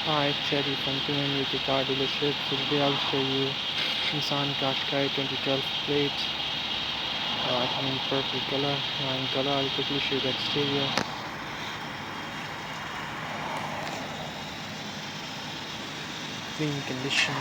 Hi, it's Eddie from 2.0 car dealership. So today I'll show you Nissan Qashqai 2012 plate. In purple color. Now in color, I'll quickly show you the exterior. Clean condition.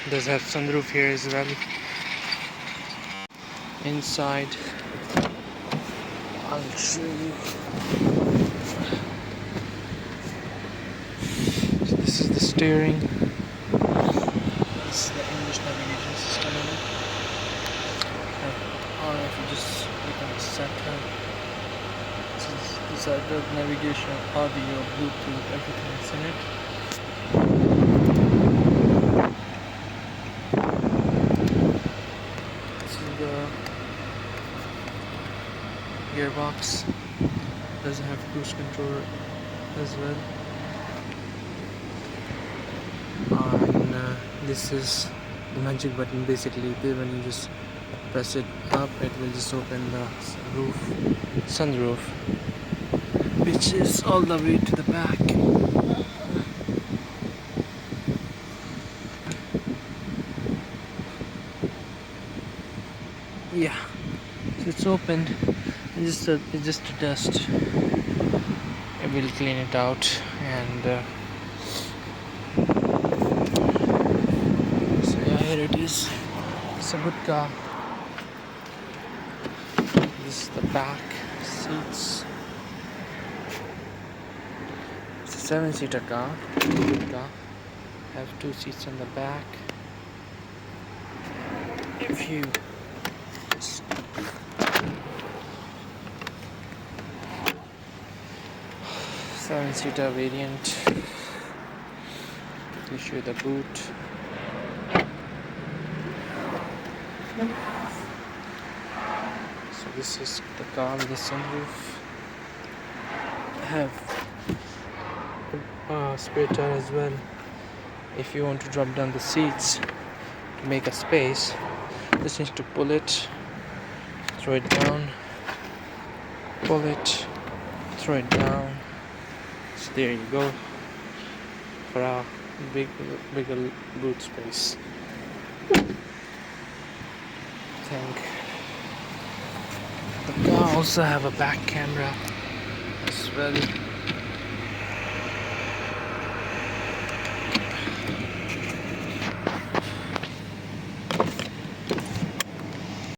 Does have sunroof here as well. Inside, I'll show you. So this is the steering. This is the English navigation system in it. Or if you just click on the center, these are the navigation, audio, Bluetooth, everything is in it. The gearbox does have cruise control as well, and this is the magic button. Basically, when you just press it up, it will just open the sunroof, which is all the way to the back. Yeah, so it's opened. It's just a dust. I will clean it out, and so yeah, here it is. It's a good car. This is the back seats. It's a 7-seater car. Good car. Have 2 seats on the back. If you 7-seater variant. Quickly show the boot. So this is the car with the sunroof. Have a spare tire as well. If you want to drop down the seats to make a space, just need to pull it, throw it down, pull it, throw it down. So there you go, for our bigger boot space. I think the car also have a back camera as well.